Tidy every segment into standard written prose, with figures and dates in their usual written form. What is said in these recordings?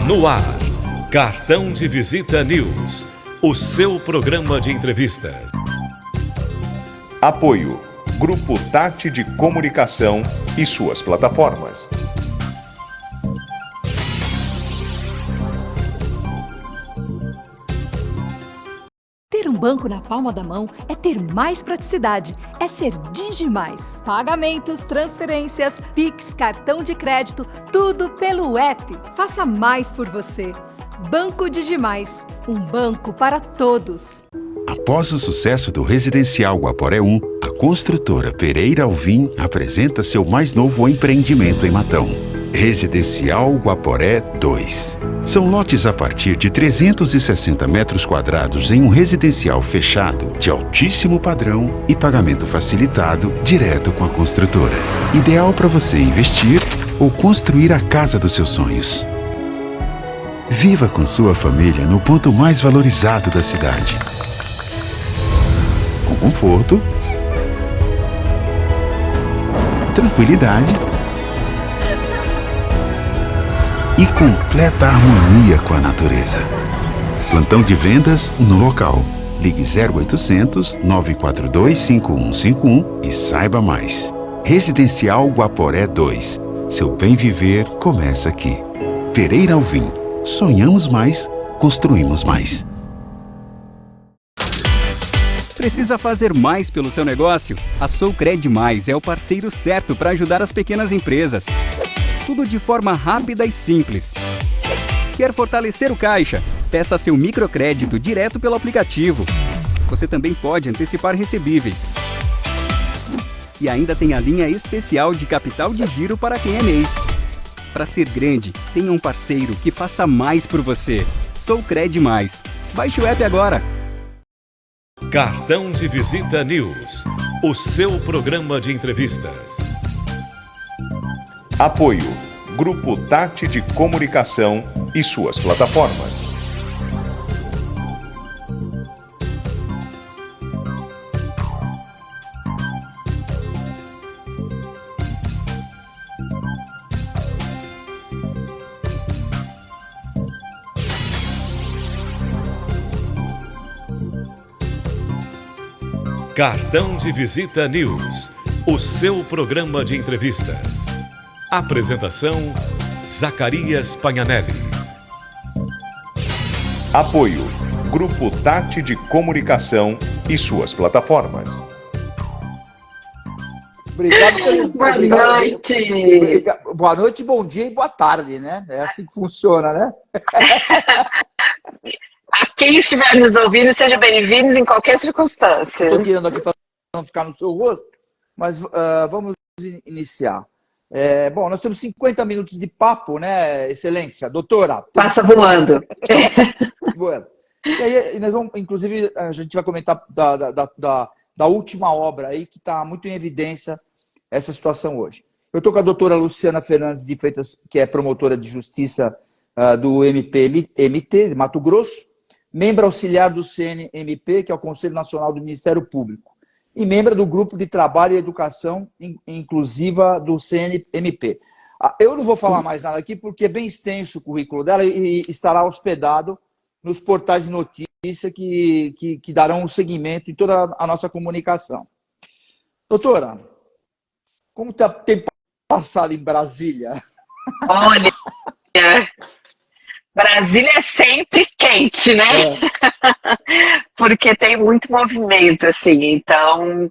No ar, Cartão de Visita News, o seu programa de entrevistas. Apoio, Grupo Tati de Comunicação e suas plataformas. Ter um banco na palma da mão é ter mais praticidade, é ser Digimais. Pagamentos, transferências, Pix, cartão de crédito, tudo pelo app. Faça mais por você. Banco Digimais, um banco para todos. Após o sucesso do Residencial Guaporé 1, a construtora Pereira Alvim apresenta seu mais novo empreendimento em Matão. Residencial Guaporé 2. São lotes a partir de 360 metros quadrados em um residencial fechado, de altíssimo padrão e pagamento facilitado direto com a construtora. Ideal para você investir ou construir a casa dos seus sonhos. Viva com sua família no ponto mais valorizado da cidade. Com conforto, tranquilidade e completa harmonia com a natureza. Plantão de vendas no local. Ligue 0800 942 5151 e saiba mais. Residencial Guaporé 2. Seu bem viver começa aqui. Pereira Alvim. Sonhamos mais, construímos mais. Precisa fazer mais pelo seu negócio? A Soucred Mais é o parceiro certo para ajudar as pequenas empresas. Tudo de forma rápida e simples. Quer fortalecer o caixa? Peça seu microcrédito direto pelo aplicativo. Você também pode antecipar recebíveis. E ainda tem a linha especial de capital de giro para quem é MEI. Para ser grande, tenha um parceiro que faça mais por você. Soucred Mais. Baixe o app agora. Cartão de Visita News, o seu programa de entrevistas. Apoio, Grupo Tati de Comunicação e suas plataformas. Cartão de Visita News, o seu programa de entrevistas. Apresentação, Zacarias Pagnanelli. Apoio, Grupo Tati de Comunicação e suas plataformas. Obrigado pelo... Boa noite! Boa noite, bom dia e boa tarde, né? É assim que funciona, né? A quem estiver nos ouvindo, sejam bem-vindos em qualquer circunstância. Estou tirando aqui para não ficar no seu rosto, mas vamos iniciar. Bom, nós temos 50 minutos de papo, né, Excelência? Doutora? Passa voando. Voando. E aí, nós vamos, inclusive, a gente vai comentar da última obra aí, que está muito em evidência essa situação hoje. Eu estou com a doutora Luciana Fernandes de Freitas, que é promotora de justiça do MPMT, de Mato Grosso, membro auxiliar do CNMP, que é o Conselho Nacional do Ministério Público, e membro do Grupo de Trabalho e Educação Inclusiva do CNMP. Eu não vou falar mais nada aqui, porque é bem extenso o currículo dela e estará hospedado nos portais de notícia que darão seguimento em toda a nossa comunicação. Doutora, como tem passado em Brasília? Olha, Brasília é sempre quente, né? Porque tem muito movimento, assim, então...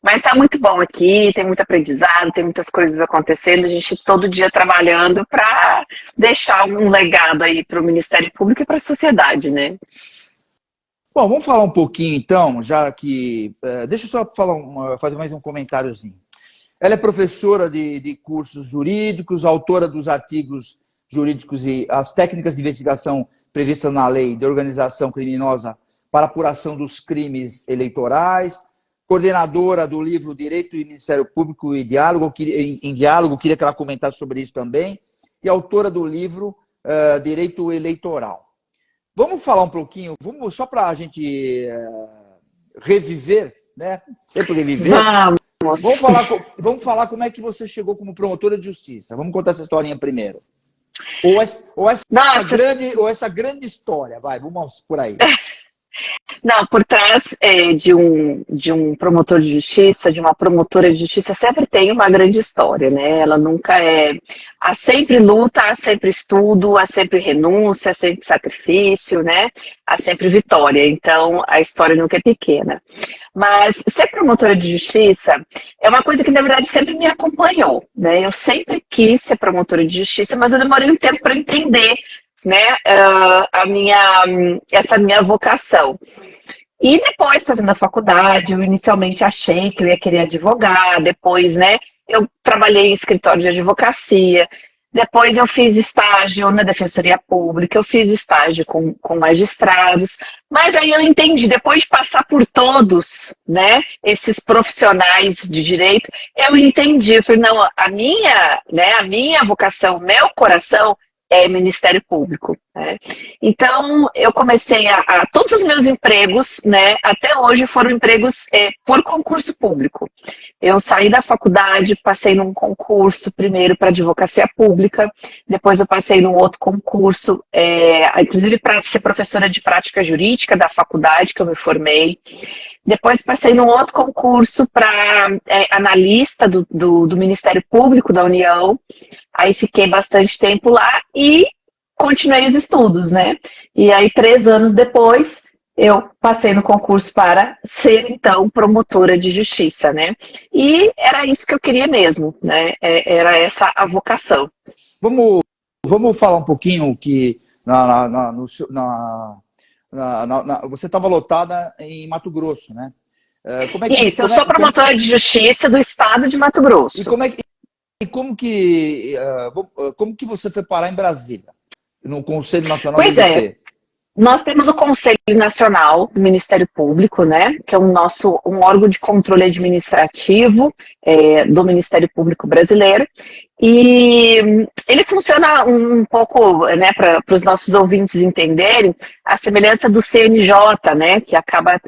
Mas tá muito bom aqui, tem muito aprendizado, tem muitas coisas acontecendo, a gente todo dia trabalhando para deixar um legado aí para o Ministério Público e para a sociedade, né? Bom, vamos falar um pouquinho, então, já que... deixa eu só fazer mais um comentáriozinho. Ela é professora de cursos jurídicos, autora dos artigos jurídicos e as técnicas de investigação previstas na lei de organização criminosa para apuração dos crimes eleitorais, coordenadora do livro Direito e Ministério Público em Diálogo, queria que ela comentasse sobre isso também, e autora do livro Direito Eleitoral. Vamos falar um pouquinho, só para a gente reviver, né? Sempre reviver. Vamos falar como é que você chegou como promotora de justiça. Vamos contar essa historinha primeiro. Ou essa grande história. Vai, vamos por aí. Não, por trás de um promotor de justiça, de uma promotora de justiça, sempre tem uma grande história, né? Ela nunca é... Há sempre luta, há sempre estudo, há sempre renúncia, há sempre sacrifício, né? Há sempre vitória. Então, a história nunca é pequena. Mas ser promotora de justiça é uma coisa que, na verdade, sempre me acompanhou, né? Eu sempre quis ser promotora de justiça, mas eu demorei um tempo para entender, né, essa minha vocação. E depois, fazendo a faculdade, eu inicialmente achei que eu ia querer advogar, depois, né, eu trabalhei em escritório de advocacia, depois eu fiz estágio na Defensoria Pública, eu fiz estágio com magistrados, mas aí eu entendi, depois de passar por todos, né, esses profissionais de direito, eu entendi, eu falei, não, a minha vocação, meu coração é Ministério Público, né? Então, eu comecei todos os meus empregos, né, até hoje foram empregos por concurso público. Eu saí da faculdade, passei num concurso, primeiro para advocacia pública, depois eu passei num outro concurso, inclusive para ser professora de prática jurídica da faculdade que eu me formei. Depois passei num outro concurso para analista do Ministério Público da União. Aí fiquei bastante tempo lá e continuei os estudos, né? E aí, 3 anos depois, eu passei no concurso para ser, então, promotora de justiça, né? E era isso que eu queria mesmo, né? Era essa a vocação. Vamos falar um pouquinho que você estava lotada em Mato Grosso, né? Isso, eu sou promotora de justiça do estado de Mato Grosso. E como que você foi parar em Brasília, no Conselho Nacional do MP? MP? Nós temos o Conselho Nacional do Ministério Público, né, que é um órgão de controle administrativo do Ministério Público brasileiro, e ele funciona um pouco, né, para os nossos ouvintes entenderem, a semelhança do CNJ, né, que acaba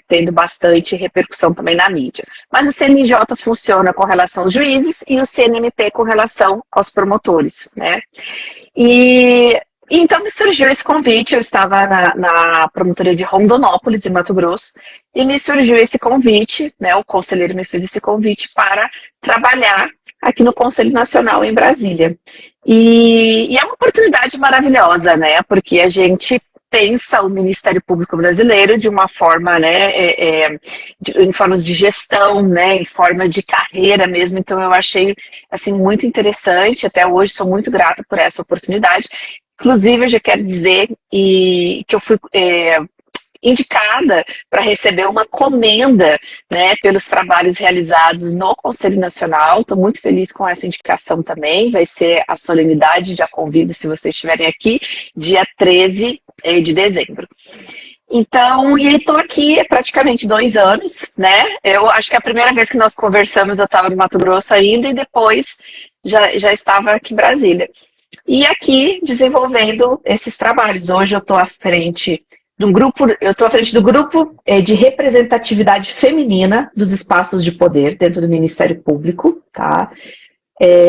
tendo bastante repercussão também na mídia. Mas o CNJ funciona com relação aos juízes e o CNMP com relação aos promotores, né. Então me surgiu esse convite, eu estava na promotoria de Rondonópolis, em Mato Grosso, e me surgiu esse convite, né, o conselheiro me fez esse convite para trabalhar aqui no Conselho Nacional em Brasília. E é uma oportunidade maravilhosa, né, porque a gente pensa o Ministério Público brasileiro de uma forma, né, em formas de gestão, né, em forma de carreira mesmo, então eu achei, assim, muito interessante, até hoje sou muito grata por essa oportunidade. Inclusive, eu já quero dizer que eu fui indicada para receber uma comenda, né, pelos trabalhos realizados no Conselho Nacional. Estou muito feliz com essa indicação também. Vai ser a solenidade, já convido se vocês estiverem aqui, dia 13 de dezembro. Então, e estou aqui há praticamente 2 anos, né? Eu acho que a primeira vez que nós conversamos eu estava no Mato Grosso ainda e depois já estava aqui em Brasília. E aqui desenvolvendo esses trabalhos. Hoje eu estou à frente do grupo de representatividade feminina dos espaços de poder dentro do Ministério Público, tá?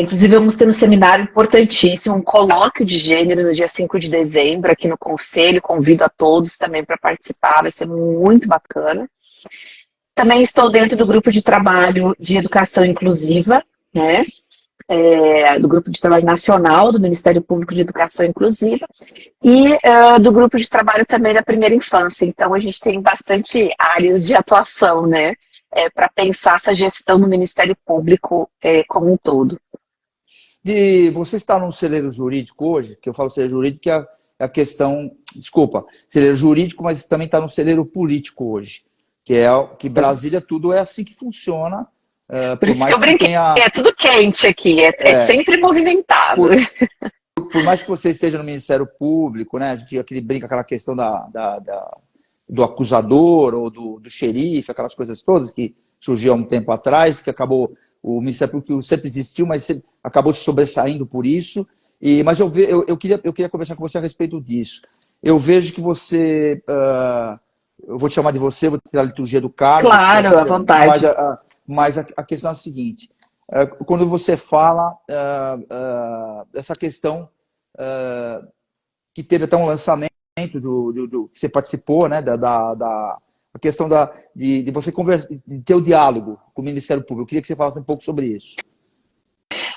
Inclusive vamos ter um seminário importantíssimo, um colóquio de gênero no dia 5 de dezembro aqui no Conselho, convido a todos também para participar, vai ser muito bacana. Também estou dentro do grupo de trabalho de educação inclusiva, né? Do Grupo de Trabalho Nacional do Ministério Público de Educação Inclusiva e do Grupo de Trabalho também da Primeira Infância. Então, a gente tem bastante áreas de atuação, né, para pensar essa gestão no Ministério Público como um todo. Você está num celeiro jurídico hoje, que eu falo celeiro jurídico, que é a questão, desculpa, celeiro jurídico, mas também está num celeiro político hoje, que Brasília tudo é assim que funciona. Por isso que eu brinquei, é tudo quente aqui, é sempre movimentado. Por mais que você esteja no Ministério Público, né, a gente brinca aquela questão do acusador ou do xerife, aquelas coisas todas que surgiu há um tempo atrás, que acabou, o Ministério Público sempre existiu, mas sempre acabou se sobressaindo por isso. Mas eu queria conversar com você a respeito disso. Eu vejo que você, eu vou te chamar de você, vou ter a liturgia do cargo. Claro, à vontade. mas a questão é a seguinte, quando você fala dessa questão que teve até um lançamento que você participou, né, a questão de você de ter o diálogo com o Ministério Público. Eu queria que você falasse um pouco sobre isso.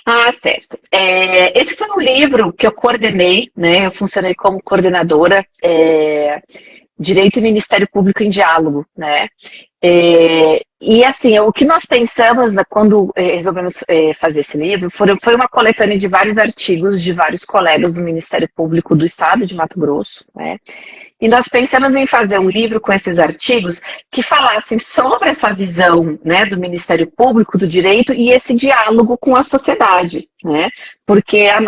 Ah, certo. Esse foi um livro que eu coordenei, né? Eu funcionei como coordenadora, Direito e Ministério Público em Diálogo, né? E assim, o que nós pensamos quando resolvemos fazer esse livro foi uma coletânea de vários artigos de vários colegas do Ministério Público do Estado de Mato Grosso, né? E nós pensamos em fazer um livro com esses artigos que falassem sobre essa visão, né, do Ministério Público, do direito e esse diálogo com a sociedade, né? Porque a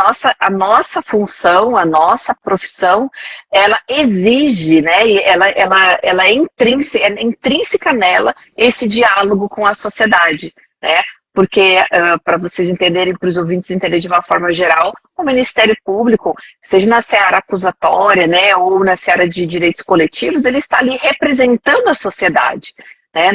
nossa função, a nossa profissão, ela exige, né, e ela é intrínseca nela esse diálogo com a sociedade, né? Porque, para vocês entenderem, para os ouvintes entenderem de uma forma geral, o Ministério Público, seja na seara acusatória, né, ou na seara de direitos coletivos, ele está ali representando a sociedade, né?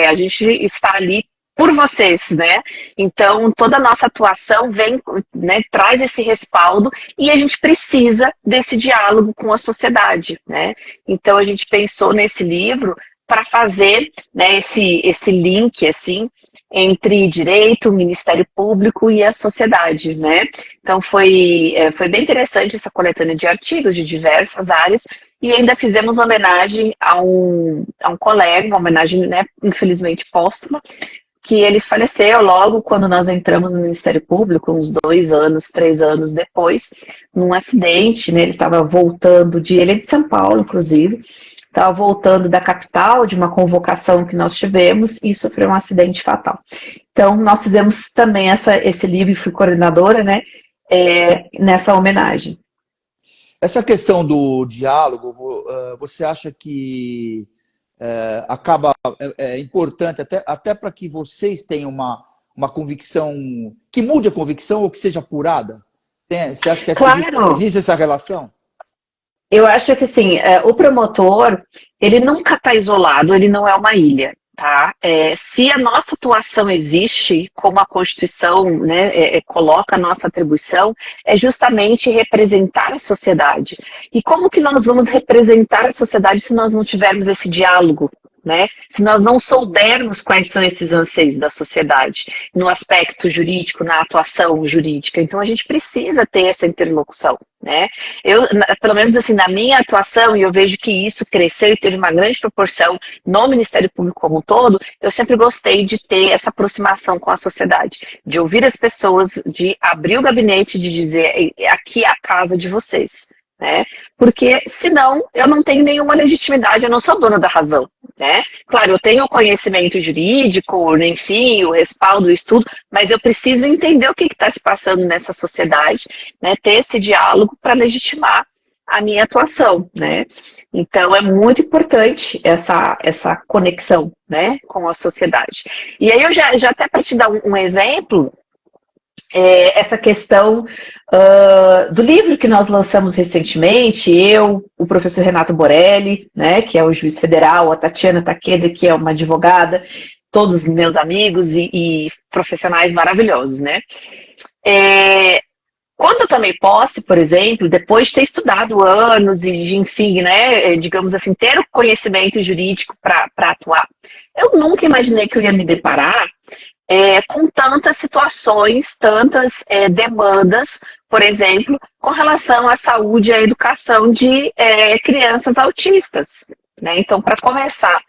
A gente está ali por vocês, né? Então, toda a nossa atuação vem, né, traz esse respaldo e a gente precisa desse diálogo com a sociedade, né? Então, a gente pensou nesse livro para fazer, né, esse link, assim, entre direito, o Ministério Público e a sociedade, né? Então foi bem interessante essa coletânea de artigos de diversas áreas e ainda fizemos homenagem a um colega, uma homenagem, né, infelizmente póstuma, que ele faleceu logo quando nós entramos no Ministério Público, uns 2 anos, 3 anos depois, num acidente, né? Ele estava voltando ele é de São Paulo, inclusive, estava voltando da capital, de uma convocação que nós tivemos, e sofreu um acidente fatal. Então, nós fizemos também esse livro, e fui coordenadora, né, nessa homenagem. Essa questão do diálogo, você acha que acaba importante até para que vocês tenham uma convicção, que mude a convicção ou que seja apurada? Você acha que Claro. Existe essa relação? Eu acho que, assim, o promotor, ele nunca está isolado, ele não é uma ilha, tá? Se a nossa atuação existe, como a Constituição, né, coloca a nossa atribuição, é justamente representar a sociedade. E como que nós vamos representar a sociedade se nós não tivermos esse diálogo, né? Se nós não soubermos quais são esses anseios da sociedade, no aspecto jurídico, na atuação jurídica. Então, a gente precisa ter essa interlocução, né? Pelo menos assim, na minha atuação, e eu vejo que isso cresceu e teve uma grande proporção no Ministério Público como um todo, eu sempre gostei de ter essa aproximação com a sociedade, de ouvir as pessoas, de abrir o gabinete, de dizer, aqui é a casa de vocês, né? Porque senão eu não tenho nenhuma legitimidade, eu não sou dona da razão, né? Claro, eu tenho o conhecimento jurídico, enfim, o respaldo, o estudo, mas eu preciso entender o que está se passando nessa sociedade, né? Ter esse diálogo para legitimar a minha atuação, né? Então é muito importante essa conexão, né, com a sociedade. E aí eu já até para te dar um exemplo, essa questão do livro que nós lançamos recentemente, eu, o professor Renato Borelli, né, que é o juiz federal, a Tatiana Takeda, que é uma advogada, todos meus amigos e profissionais maravilhosos, né? Quando eu tomei posse, por exemplo, depois de ter estudado anos e, enfim, né, digamos assim, ter o conhecimento jurídico para atuar, eu nunca imaginei que eu ia me deparar com tantas situações, tantas demandas, por exemplo, com relação à saúde e à educação de crianças autistas, né? Então, para começar,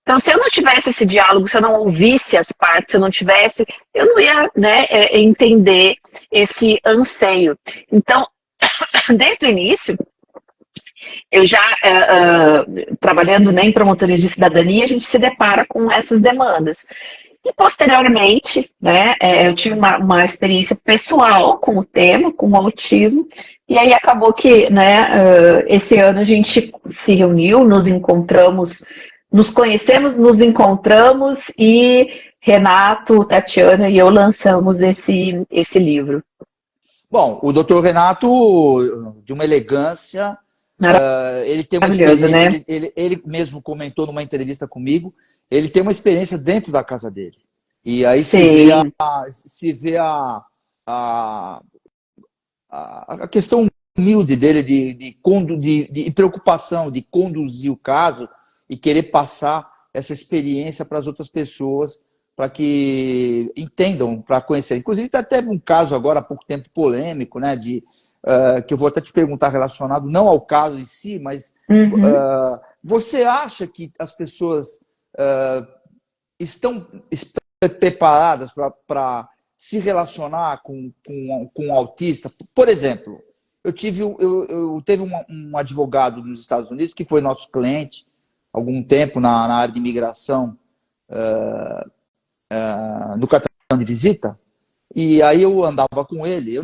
então, se eu não tivesse esse diálogo, se eu não ouvisse as partes, se eu não tivesse, eu não ia, né, entender esse anseio. Então, desde o início, eu já, trabalhando, né, em promotoria de cidadania, a gente se depara com essas demandas. E posteriormente, né, eu tive uma experiência pessoal com o tema, com o autismo, e aí acabou que, né, esse ano a gente se reuniu, nos encontramos, nos conhecemos, nos encontramos e Renato, Tatiana e eu lançamos esse livro. Bom, o doutor Renato, de uma elegância, ele tem uma experiência, né? Ele mesmo comentou numa entrevista comigo, ele tem uma experiência dentro da casa dele. E aí Sim. se vê a, a questão humilde dele de preocupação, de conduzir o caso e querer passar essa experiência para as outras pessoas, para que entendam, para conhecer. Inclusive, teve um caso agora, há pouco tempo, polêmico, né, que eu vou até te perguntar relacionado, não ao caso em si, mas você acha que as pessoas estão preparadas para se relacionar com um autista? Por exemplo, eu teve um advogado nos Estados Unidos que foi nosso cliente há algum tempo na área de imigração, no cartão de visita, e aí eu andava com ele.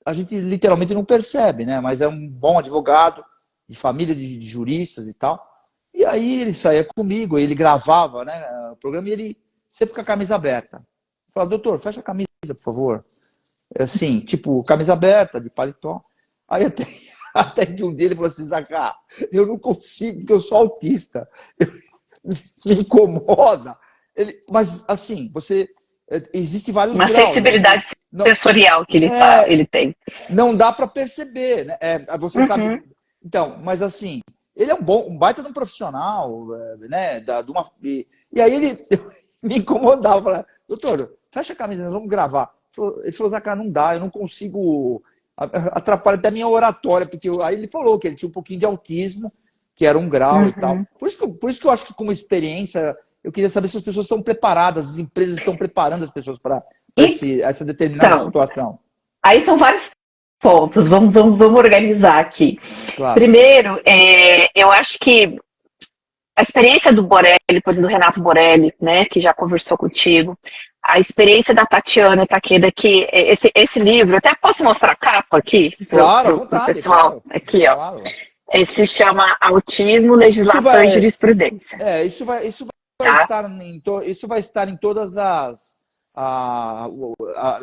A gente literalmente não percebe, né? Mas é um bom advogado, de família de juristas e tal. E aí ele saía comigo, ele gravava, né, o programa, e ele sempre com a camisa aberta. Eu falava: doutor, fecha a camisa, por favor. Assim, tipo, camisa aberta, de paletó. Aí até que um dia ele falou assim: Zacá, eu não consigo, porque eu sou autista. Me incomoda. Mas, assim, existe vários Uma graus. sensibilidade sensorial que ele tem. Não dá para perceber, né? Você sabe. Então, mas assim, ele é um baita de um profissional, né? E aí ele me incomodava, falava: doutor, fecha a camisa, nós vamos gravar. Ele falou: Zacá, não dá, eu não consigo, atrapalha até a minha oratória, porque aí ele falou que ele tinha um pouquinho de autismo, que era um grau e tal. Por isso que eu acho que, como experiência, eu queria saber se as pessoas estão preparadas, as empresas estão preparando as pessoas para essa determinada situação. Aí são vários pontos, vamos organizar aqui. Claro. Primeiro, eu acho que a experiência do Borelli, depois do Renato Borelli, né, que já conversou contigo, a experiência da Tatiana Takeda, que esse livro, até posso mostrar a capa aqui Claro, pro pessoal? Claro. Aqui, ó. Claro. Esse se chama Autismo, Legislação e Jurisprudência. Isso vai estar em todas as...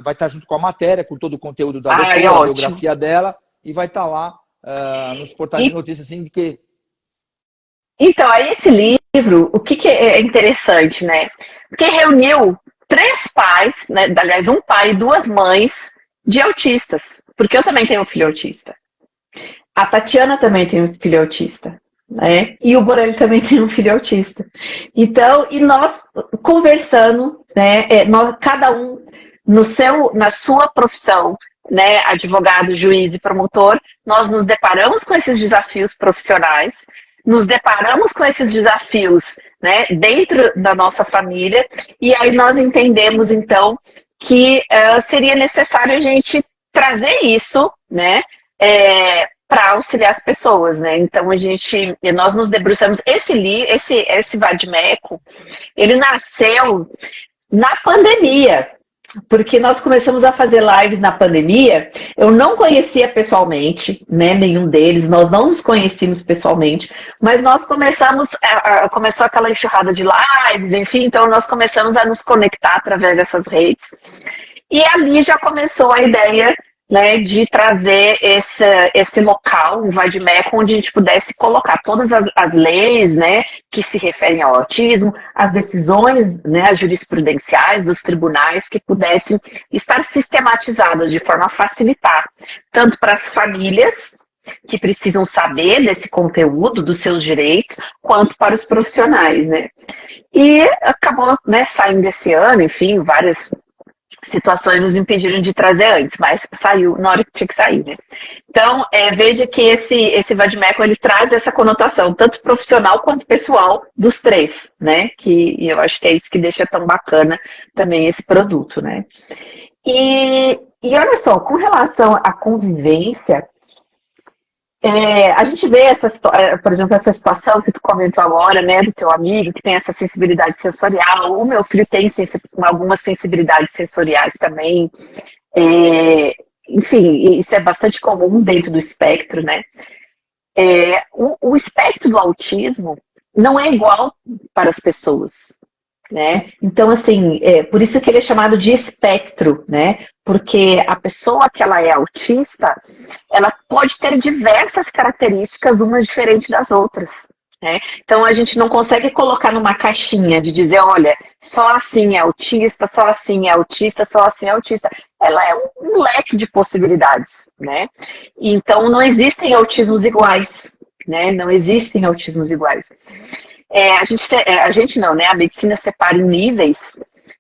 vai estar junto com a matéria, com todo o conteúdo da doutora, a biografia dela, e vai estar lá nos portais de notícias, assim, de que... Então, aí esse livro, o que é interessante, né? Porque reuniu 3 pais, né? Aliás, um pai e 2 mães de autistas, porque eu também tenho um filho autista. A Tatiana também tem um filho autista, né? E o Borelli também tem um filho autista. Então, e nós conversando, né? Cada um na sua profissão, né? Advogado, juiz e promotor, nós nos deparamos com esses desafios profissionais, nos deparamos com esses desafios, né? Dentro da nossa família, e aí nós entendemos, então, que seria necessário a gente trazer isso, né? Para auxiliar as pessoas, né? Então nós nos debruçamos. Esse Vadimeco, ele nasceu na pandemia, porque nós começamos a fazer lives na pandemia. Eu não conhecia pessoalmente, né? Nenhum deles, nós não nos conhecíamos pessoalmente, mas nós começou aquela enxurrada de lives, enfim, então nós começamos a nos conectar através dessas redes. E ali já começou a ideia, né, de trazer esse local, um Vadimeco, onde a gente pudesse colocar todas as leis, né, que se referem ao autismo, as decisões, né, as jurisprudenciais dos tribunais, que pudessem estar sistematizadas de forma a facilitar, tanto para as famílias que precisam saber desse conteúdo, dos seus direitos, quanto para os profissionais, né. E acabou, né, saindo esse ano, enfim, várias situações nos impediram de trazer antes, mas saiu na hora que tinha que sair, né? Então, veja que esse Vadimeco, ele traz essa conotação, tanto profissional quanto pessoal, dos 3, né? E eu acho que é isso que deixa tão bacana também esse produto, né? E olha só, com relação à convivência, a gente vê por exemplo, essa situação que tu comentou agora, né, do teu amigo que tem essa sensibilidade sensorial. O meu filho tem algumas sensibilidades sensoriais também. Enfim, isso é bastante comum dentro do espectro, né? O espectro do autismo não é igual para as pessoas, né? Então, assim, por isso que ele é chamado de espectro, né? Porque a pessoa que ela é autista, ela pode ter diversas características, umas diferentes das outras, né? Então a gente não consegue colocar numa caixinha de dizer, olha, só assim é autista, só assim é autista, só assim é autista. Ela é um leque de possibilidades, né? Então não existem autismos iguais, né? Não existem autismos iguais. A gente não, né? A medicina separa em níveis,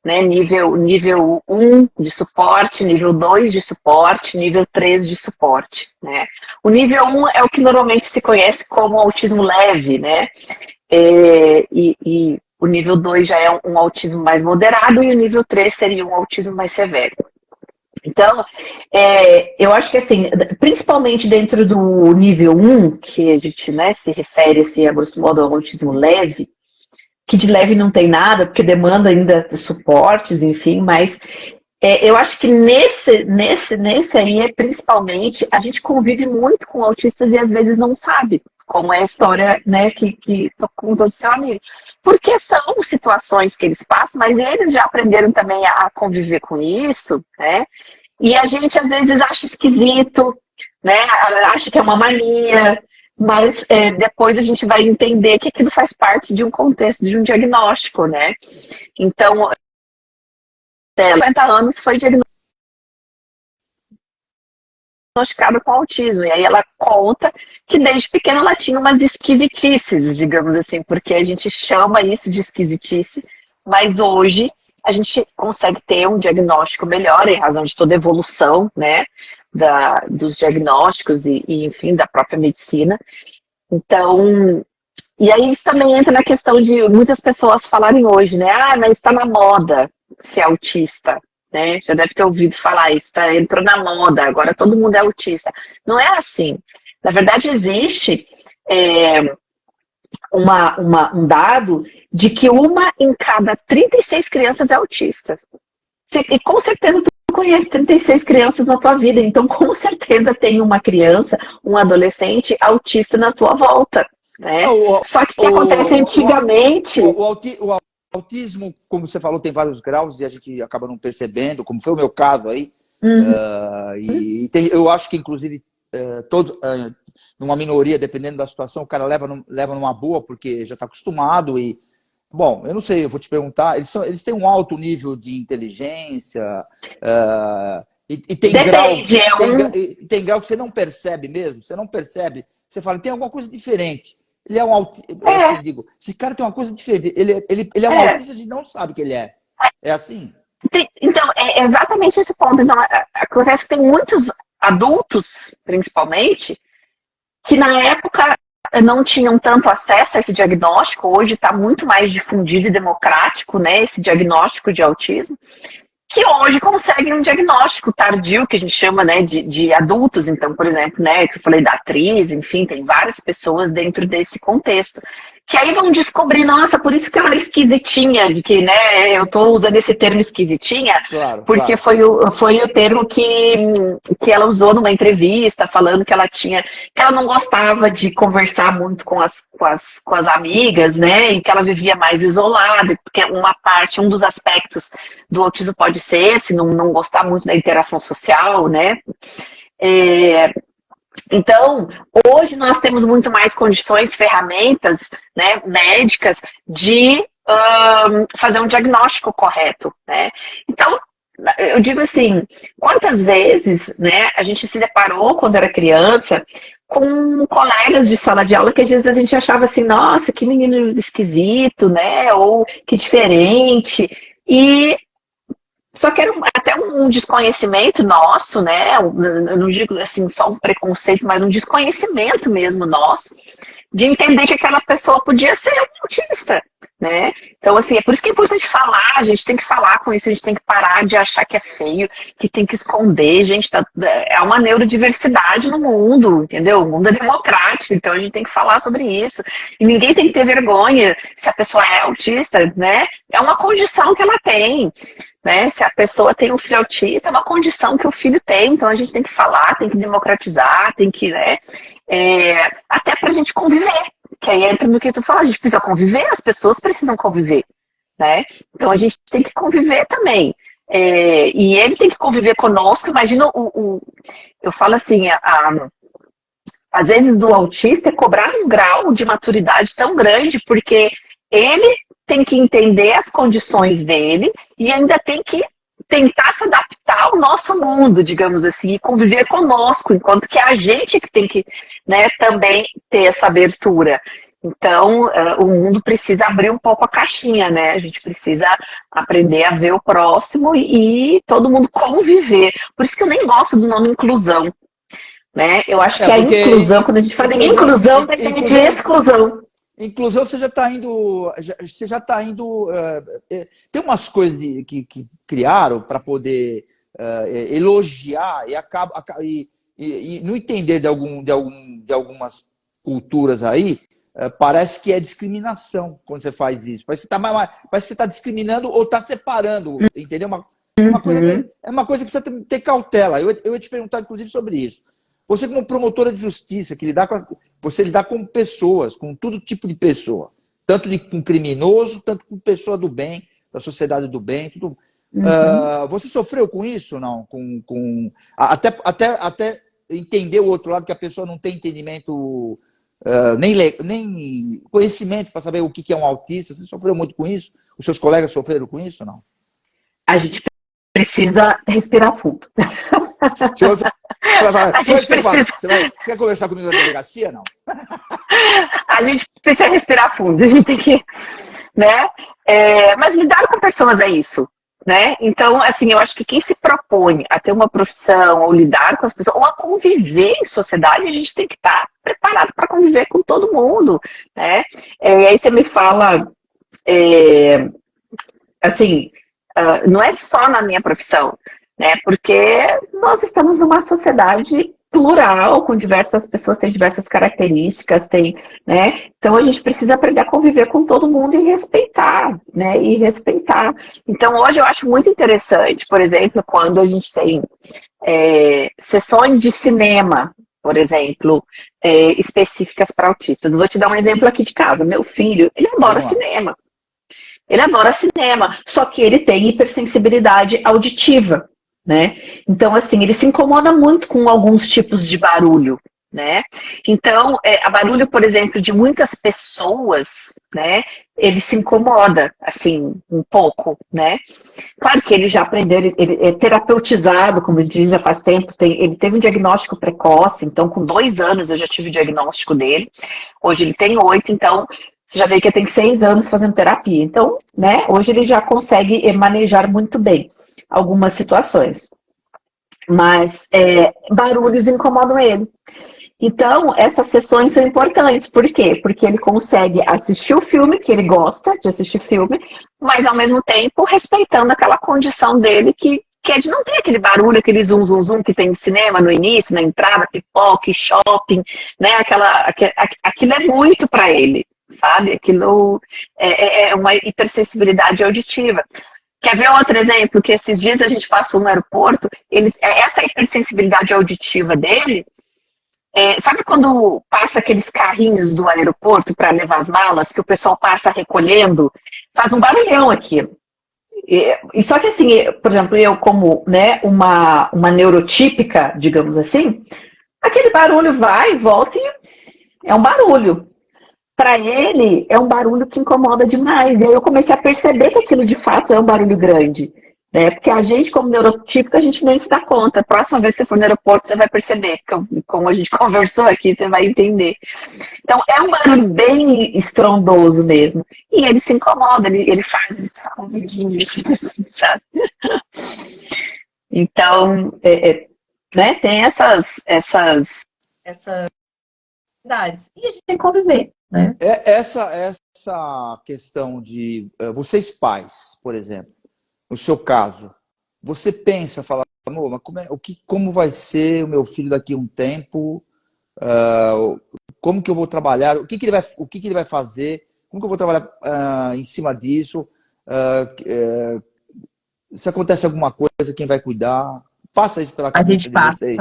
né? Nível 1 de suporte, nível 2 de suporte, nível 3 de suporte, né? O nível 1 é o que normalmente se conhece como autismo leve, né? E o nível 2 já é um autismo mais moderado e o nível 3 seria um autismo mais severo. Então, eu acho que assim, principalmente dentro do nível 1, que a gente, né, se refere assim, a grosso modo ao autismo leve, que de leve não tem nada, porque demanda ainda de suportes, enfim, mas eu acho que nesse aí, principalmente, a gente convive muito com autistas e às vezes não sabe, como é a história, né, que contou do seu amigo. Porque são situações que eles passam, mas eles já aprenderam também a conviver com isso, né? E a gente às vezes acha esquisito, né? Acha que é uma mania, mas depois a gente vai entender que aquilo faz parte de um contexto, de um diagnóstico, né? Então, ela, 50 anos, foi diagnosticada com autismo. E aí ela conta que desde pequena ela tinha umas esquisitices, digamos assim, porque a gente chama isso de esquisitice, mas hoje a gente consegue ter um diagnóstico melhor em razão de toda a evolução, né, dos diagnósticos e, enfim, da própria medicina. Então, e aí isso também entra na questão de muitas pessoas falarem hoje, né, mas está na moda ser autista, né, já deve ter ouvido falar isso, entrou na moda, agora todo mundo é autista. Não é assim. Na verdade, existe um dado de que 1 em cada 36 crianças é autista. E com certeza tu conhece 36 crianças na tua vida, então com certeza tem uma criança, um adolescente autista na tua volta, né? Só que o que acontece antigamente... O autismo, como você falou, tem vários graus e a gente acaba não percebendo, como foi o meu caso aí. Eu acho que, inclusive, numa minoria, dependendo da situação, o cara leva numa boa porque já está acostumado e... Bom, eu não sei, eu vou te perguntar, eles têm um alto nível de inteligência e tem tem grau que você não percebe mesmo, você não percebe, você fala, tem alguma coisa diferente. Ele é um autista, assim, digo, esse cara tem uma coisa diferente, ele é um autista, a gente não sabe que ele é. É assim? Então, é exatamente esse ponto. Então, acontece que tem muitos adultos, principalmente, que na época não tinham tanto acesso a esse diagnóstico, hoje está muito mais difundido e democrático, né, esse diagnóstico de autismo, que hoje conseguem um diagnóstico tardio, que a gente chama, né, de adultos. Então, por exemplo, né, que eu falei da atriz, enfim, tem várias pessoas dentro desse contexto, que aí vão descobrir, nossa, por isso que ela é esquisitinha, de que, né, eu estou usando esse termo esquisitinha, porque foi o termo que ela usou numa entrevista, falando que ela não gostava de conversar muito com as amigas, né, e que ela vivia mais isolada, porque um dos aspectos do autismo pode ser esse, não gostar muito da interação social, né. Então, hoje nós temos muito mais condições, ferramentas, né, médicas de fazer um diagnóstico correto, né? Então, eu digo assim, quantas vezes, né, a gente se deparou quando era criança com colegas de sala de aula que às vezes a gente achava assim, nossa, que menino esquisito, né, ou que diferente, só que era até um desconhecimento nosso, né? Eu não digo assim só um preconceito, mas um desconhecimento mesmo nosso, de entender que aquela pessoa podia ser um autista, né? Então, assim, é por isso que é importante falar, a gente tem que falar com isso, a gente tem que parar de achar que é feio, que tem que esconder, gente, é uma neurodiversidade no mundo, entendeu? O mundo é democrático, então a gente tem que falar sobre isso. E ninguém tem que ter vergonha se a pessoa é autista, né? É uma condição que ela tem, né? Se a pessoa tem um filho autista, é uma condição que o filho tem, então a gente tem que falar, tem que democratizar, tem que, né? Até pra gente conviver, que aí entra no que tu fala, a gente precisa conviver, as pessoas precisam conviver, né? Então a gente tem que conviver também. E ele tem que conviver conosco. Imagina eu falo assim, às vezes, do autista é cobrar um grau de maturidade tão grande, porque ele tem que entender as condições dele e ainda tem que tentar se adaptar ao nosso mundo, digamos assim, e conviver conosco, enquanto que é a gente que tem que, né, também ter essa abertura. Então, o mundo precisa abrir um pouco a caixinha, né? A gente precisa aprender a ver o próximo e todo mundo conviver. Por isso que eu nem gosto do nome inclusão, né? Eu acho que a inclusão, quando a gente fala em inclusão, depende de exclusão. Inclusão, você já está indo. Você já está indo. Tem umas coisas que criaram para poder elogiar e no entender de algumas culturas aí, parece que é discriminação quando você faz isso. Parece que você está discriminando ou está separando, entendeu? É uma coisa que precisa ter cautela. Eu ia te perguntar, inclusive, sobre isso. Você, como promotora de justiça, você lidar com pessoas, com todo tipo de pessoa, tanto com criminoso, tanto com pessoa do bem, da sociedade do bem, tudo. Você sofreu com isso, não? Até entender o outro lado, que a pessoa não tem entendimento, nem conhecimento para saber o que é um autista. Você sofreu muito com isso? Os seus colegas sofreram com isso, não? A gente precisa respirar fundo. Você quer conversar comigo na delegacia, não? A gente precisa respirar fundo, a gente tem que, né? Mas lidar com pessoas é isso, né? Então, assim, eu acho que quem se propõe a ter uma profissão, ou lidar com as pessoas, ou a conviver em sociedade, a gente tem que estar preparado para conviver com todo mundo, né? E aí você me fala, assim, não é só na minha profissão, né? Porque nós estamos numa sociedade plural, com diversas pessoas, tem diversas características, né? Então a gente precisa aprender a conviver com todo mundo e respeitar, né? E respeitar. Então hoje eu acho muito interessante, por exemplo, quando a gente tem sessões de cinema, por exemplo, específicas para autistas. Vou te dar um exemplo aqui de casa. Meu filho, ele adora cinema. Ele adora cinema, só que ele tem hipersensibilidade auditiva, né? Então, assim, ele se incomoda muito com alguns tipos de barulho, né? Então, a barulho, por exemplo, de muitas pessoas, né? Ele se incomoda, assim, um pouco, né? Claro que ele já aprendeu, ele é terapeutizado, como ele diz, já faz tempo. Ele teve um diagnóstico precoce, então com 2 anos eu já tive o diagnóstico dele. Hoje ele tem 8, então você já vê que ele tem 6 anos fazendo terapia. Então, né? Hoje ele já consegue manejar muito bem algumas situações. Mas barulhos incomodam ele. Então, essas sessões são importantes. Por quê? Porque ele consegue assistir o filme, que ele gosta de assistir filme, mas ao mesmo tempo respeitando aquela condição dele que é de não ter aquele barulho, aquele zum, zum, zum que tem no cinema, no início, na entrada, pipoca, shopping, né? Aquilo é muito para ele, sabe? Aquilo é uma hipersensibilidade auditiva. Quer ver outro exemplo? Que esses dias a gente passou no aeroporto, essa hipersensibilidade auditiva dele, sabe quando passa aqueles carrinhos do aeroporto para levar as malas, que o pessoal passa recolhendo, faz um barulhão aqui. E só que assim, por exemplo, eu como, né, uma neurotípica, digamos assim, aquele barulho vai e volta e é um barulho. Para ele, é um barulho que incomoda demais. E aí eu comecei a perceber que aquilo de fato é um barulho grande. Né? Porque a gente, como neurotípico, a gente nem se dá conta. A próxima vez que você for no aeroporto, você vai perceber. Como a gente conversou aqui, você vai entender. Então, é um barulho bem estrondoso mesmo. E ele se incomoda, ele faz um vidinho, sabe? Então, né? Tem essas idades. E a gente tem que conviver. Né? Essa questão de vocês pais, por exemplo, no seu caso, você pensa, fala, amor, mas como vai ser o meu filho daqui a um tempo? Como que eu vou trabalhar? O que ele vai fazer? Como que eu vou trabalhar em cima disso? Se acontece alguma coisa, quem vai cuidar? Passa isso pela cabeça de vocês.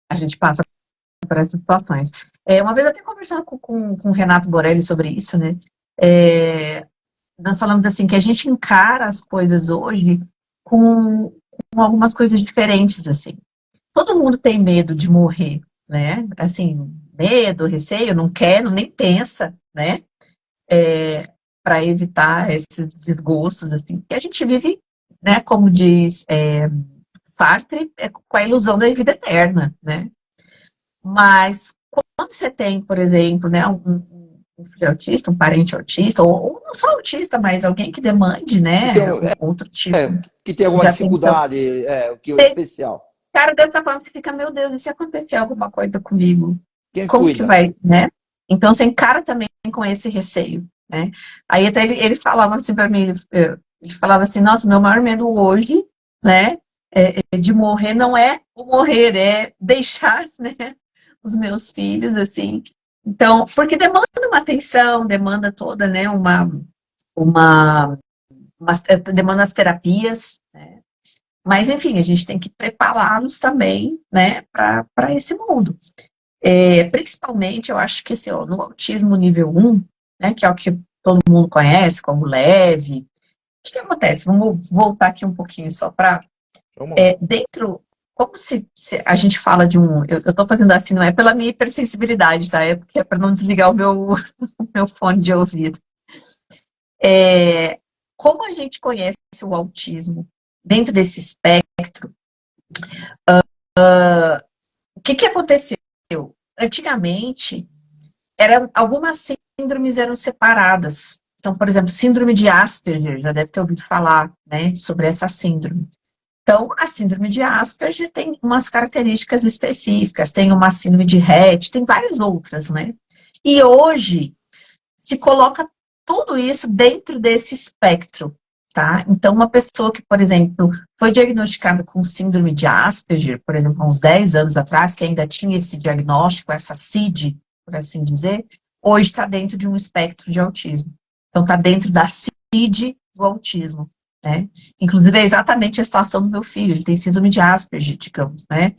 A gente passa por essas situações. Uma vez eu até conversando com o Renato Borelli sobre isso, né? Nós falamos assim, que a gente encara as coisas hoje com algumas coisas diferentes, assim. Todo mundo tem medo de morrer, né? Assim, medo, receio, não quer, nem pensa, né? Para evitar esses desgostos, assim, que a gente vive, né? Como diz Sartre, com a ilusão da vida eterna, né? Mas quando você tem, por exemplo, né, um filho autista, um parente autista, ou não só autista, mas alguém que demande, Que tem, né, outro tipo que tem alguma de atenção. dificuldade, o que é especial. Cara, dessa forma você fica, meu Deus, e se acontecer alguma coisa comigo? Quem Como que cuida? vai, né? Então você encara também com esse receio, né? Aí até ele falava assim para mim, ele falava assim, nossa, meu maior medo hoje, né, de morrer não é o morrer, é deixar, né, os meus filhos, assim. Então, porque demanda uma atenção, demanda toda, né, uma demanda as terapias, né? Mas, enfim, a gente tem que prepará-los também, né, para esse mundo. Principalmente, eu acho que assim, ó, no autismo nível 1, né, que é o que todo mundo conhece como leve, o que acontece? Vamos voltar aqui um pouquinho só para Vamos lá. dentro, como se a gente fala de eu estou fazendo assim, não é pela minha hipersensibilidade, tá? É porque é para não desligar o meu, o meu fone de ouvido. Como a gente conhece o autismo dentro desse espectro, o que aconteceu? Antigamente, algumas síndromes eram separadas. Então, por exemplo, síndrome de Asperger, já deve ter ouvido falar, né, sobre essa síndrome. Então, a síndrome de Asperger tem umas características específicas, tem uma síndrome de Rett, tem várias outras, né? E hoje se coloca tudo isso dentro desse espectro, tá? Então, uma pessoa que, por exemplo, foi diagnosticada com síndrome de Asperger, por exemplo, há uns 10 anos atrás, que ainda tinha esse diagnóstico, essa CID, por assim dizer, hoje está dentro de um espectro de autismo. Então, está dentro da CID do autismo, né? Inclusive, é exatamente a situação do meu filho, ele tem síndrome de Asperger, digamos, né?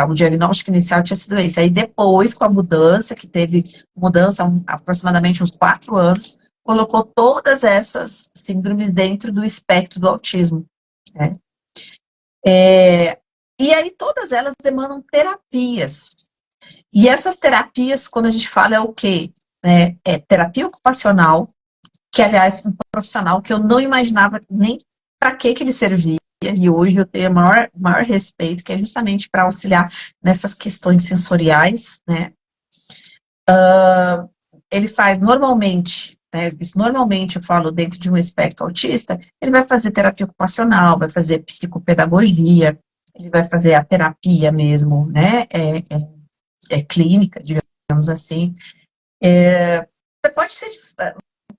O diagnóstico inicial tinha sido esse. Aí, depois, com a mudança, que teve mudança há aproximadamente uns 4 anos, colocou todas essas síndromes dentro do espectro do autismo, né? E aí, todas elas demandam terapias. E essas terapias, quando a gente fala, é o quê? É terapia ocupacional, que, aliás, um profissional que eu não imaginava nem para que ele servia, e hoje eu tenho o maior respeito, que é justamente para auxiliar nessas questões sensoriais, né? Ele faz normalmente, né, normalmente eu falo dentro de um espectro autista, ele vai fazer terapia ocupacional, vai fazer psicopedagogia, ele vai fazer a terapia mesmo, né, clínica, digamos assim. Pode ser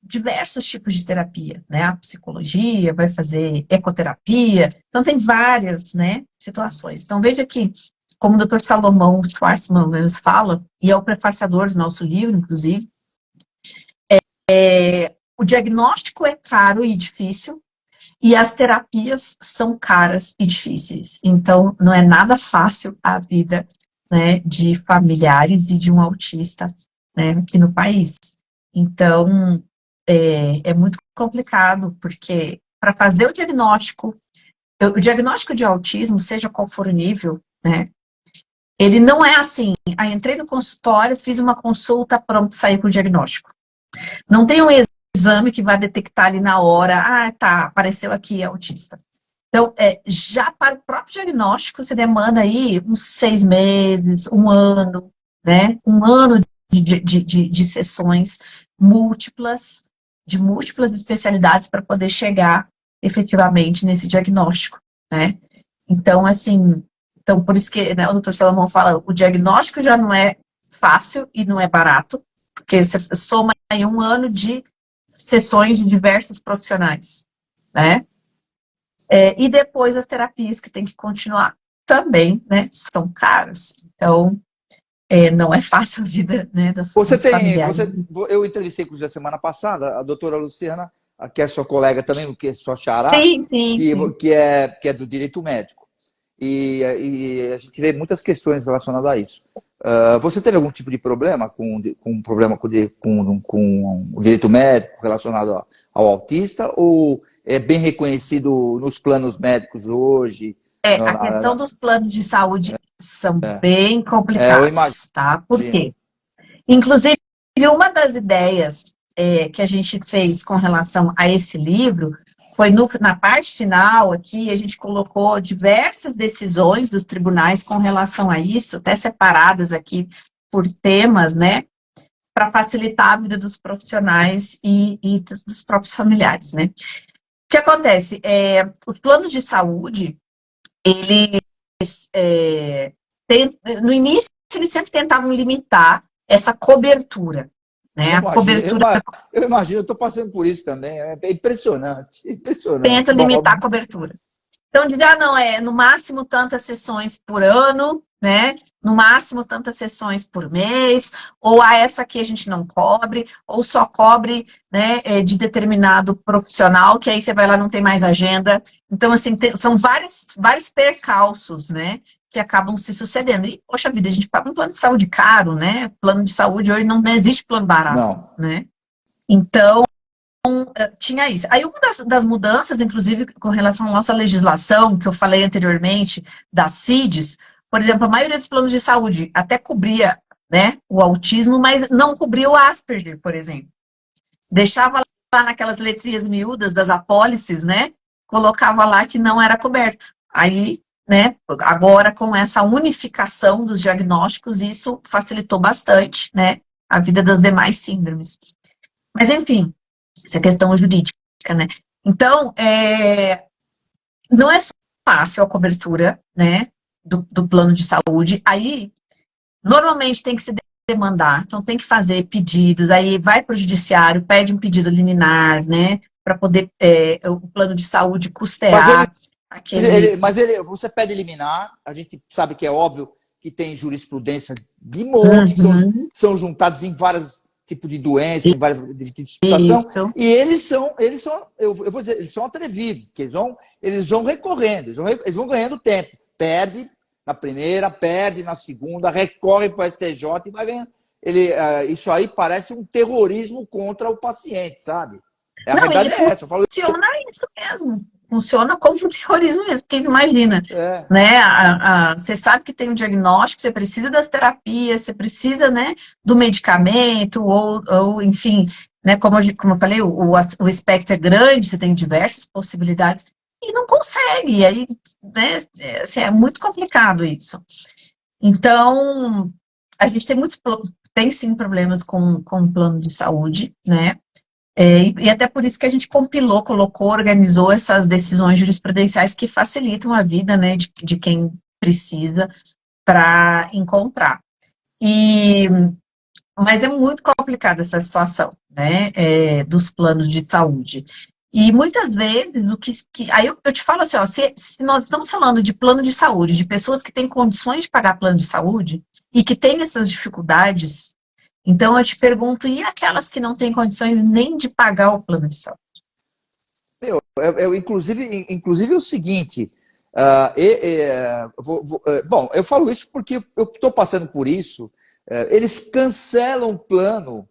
diversos tipos de terapia, né, a psicologia, vai fazer ecoterapia, então tem várias, né, situações. Então veja que, como o Dr. Salomão Schwartzman mesmo fala, e é o prefaciador do nosso livro, inclusive, o diagnóstico é caro e difícil, e as terapias são caras e difíceis. Então, não é nada fácil a vida, né, de familiares e de um autista, né, aqui no país. Então, é muito complicado, porque para fazer o diagnóstico de autismo, seja qual for o nível, né, ele não é assim, entrei no consultório, fiz uma consulta, pronto, saí com o diagnóstico. Não tem um exame que vai detectar ali na hora, tá, apareceu aqui, é autista. Então, já para o próprio diagnóstico, você demanda aí uns 6 meses, 1 ano, né? 1 ano de sessões múltiplas, de múltiplas especialidades para poder chegar efetivamente nesse diagnóstico, né? Então, assim, por isso que, né, o Dr. Salomão fala, o diagnóstico já não é fácil e não é barato, porque você soma aí 1 ano de sessões de diversos profissionais, né? E depois as terapias que tem que continuar também, né, são caras. Então, não é fácil a vida, né, dos familiares. Eu entrevistei com a semana passada a doutora Luciana, que é sua colega também, que é sua xará, Sim. Que é do direito médico. E a gente vê muitas questões relacionadas a isso. Você teve algum tipo de problema com o direito médico relacionado ao autista? Ou é bem reconhecido nos planos médicos hoje? Não, A questão dos planos de saúde são bem eu complicados, imagino. tá? Por quê? Inclusive, uma das ideias que a gente fez com relação a esse livro foi na parte final aqui, a gente colocou diversas decisões dos tribunais com relação a isso, até separadas aqui por temas, né? Para facilitar a vida dos profissionais e dos próprios familiares, né? O que acontece? Os planos de saúde, eles, no início, eles sempre tentavam limitar essa cobertura, né? A cobertura Eu imagino, eu estou passando por isso também, é impressionante, impressionante. tenta limitar a cobertura. Então, dizer, não, no máximo tantas sessões por ano, né? No máximo tantas sessões por mês, ou essa aqui a gente não cobre, ou só cobre, né, de determinado profissional, que aí você vai lá não tem mais agenda. Então, assim, são vários percalços, né, que acabam se sucedendo. E, poxa vida, a gente paga um plano de saúde caro, né? Plano de saúde hoje não existe plano barato, né? Então, tinha isso. Aí uma das mudanças, inclusive com relação à nossa legislação, que eu falei anteriormente, das CIDs, por exemplo, a maioria dos planos de saúde até cobria, né, o autismo, mas não cobria o Asperger, por exemplo. Deixava lá naquelas letrinhas miúdas das apólices, né, colocava lá que não era coberto. Aí, né, agora com essa unificação dos diagnósticos, isso facilitou bastante, né, a vida das demais síndromes. Mas, enfim, essa questão jurídica, né? Então, não é fácil a cobertura, né, do plano de saúde. Aí, normalmente tem que se demandar, então tem que fazer pedidos, aí vai para o judiciário, pede um pedido liminar, né, para poder o plano de saúde custear aqueles... Você pede liminar, a gente sabe que é óbvio que tem jurisprudência de monte, que são juntados em vários tipos de doença, em vários tipos de situação, e eles são, eu vou dizer, eles são atrevidos, que eles vão recorrendo, eles vão ganhando tempo, perde na primeira, perde na segunda, recorre para o STJ e vai ganhando. Isso aí parece um terrorismo contra o paciente, sabe? A verdade é essa. Funciona isso mesmo. Funciona como um terrorismo mesmo, porque imagina, né? Você sabe que tem um diagnóstico, você precisa das terapias, você precisa, né, do medicamento, ou enfim, né, como eu falei, o espectro é grande, você tem diversas possibilidades, e não consegue, e aí, né, assim, é muito complicado isso. Então, a gente tem sim problemas com o plano de saúde, né? E até por isso que a gente compilou, colocou, organizou essas decisões jurisprudenciais que facilitam a vida, né, de quem precisa para encontrar. Mas é muito complicada essa situação, né, dos planos de saúde. E muitas vezes, aí eu te falo assim, ó, se nós estamos falando de plano de saúde, de pessoas que têm condições de pagar plano de saúde e que têm essas dificuldades, então eu te pergunto, e aquelas que não têm condições nem de pagar o plano de saúde? Inclusive é o seguinte, bom, eu falo isso porque eu estou passando por isso, eles cancelam o plano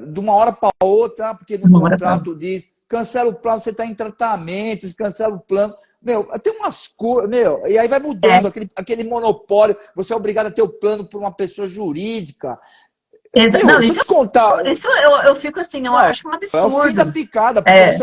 de uma hora para outra, porque no contrato diz, cancela o plano, você está em tratamento, cancela o plano. Tem umas coisas, e aí vai mudando, aquele monopólio, você é obrigado a ter o plano por uma pessoa jurídica. Não, deixa eu te contar. Isso eu fico assim, eu acho um absurdo. É o fim da picada, porque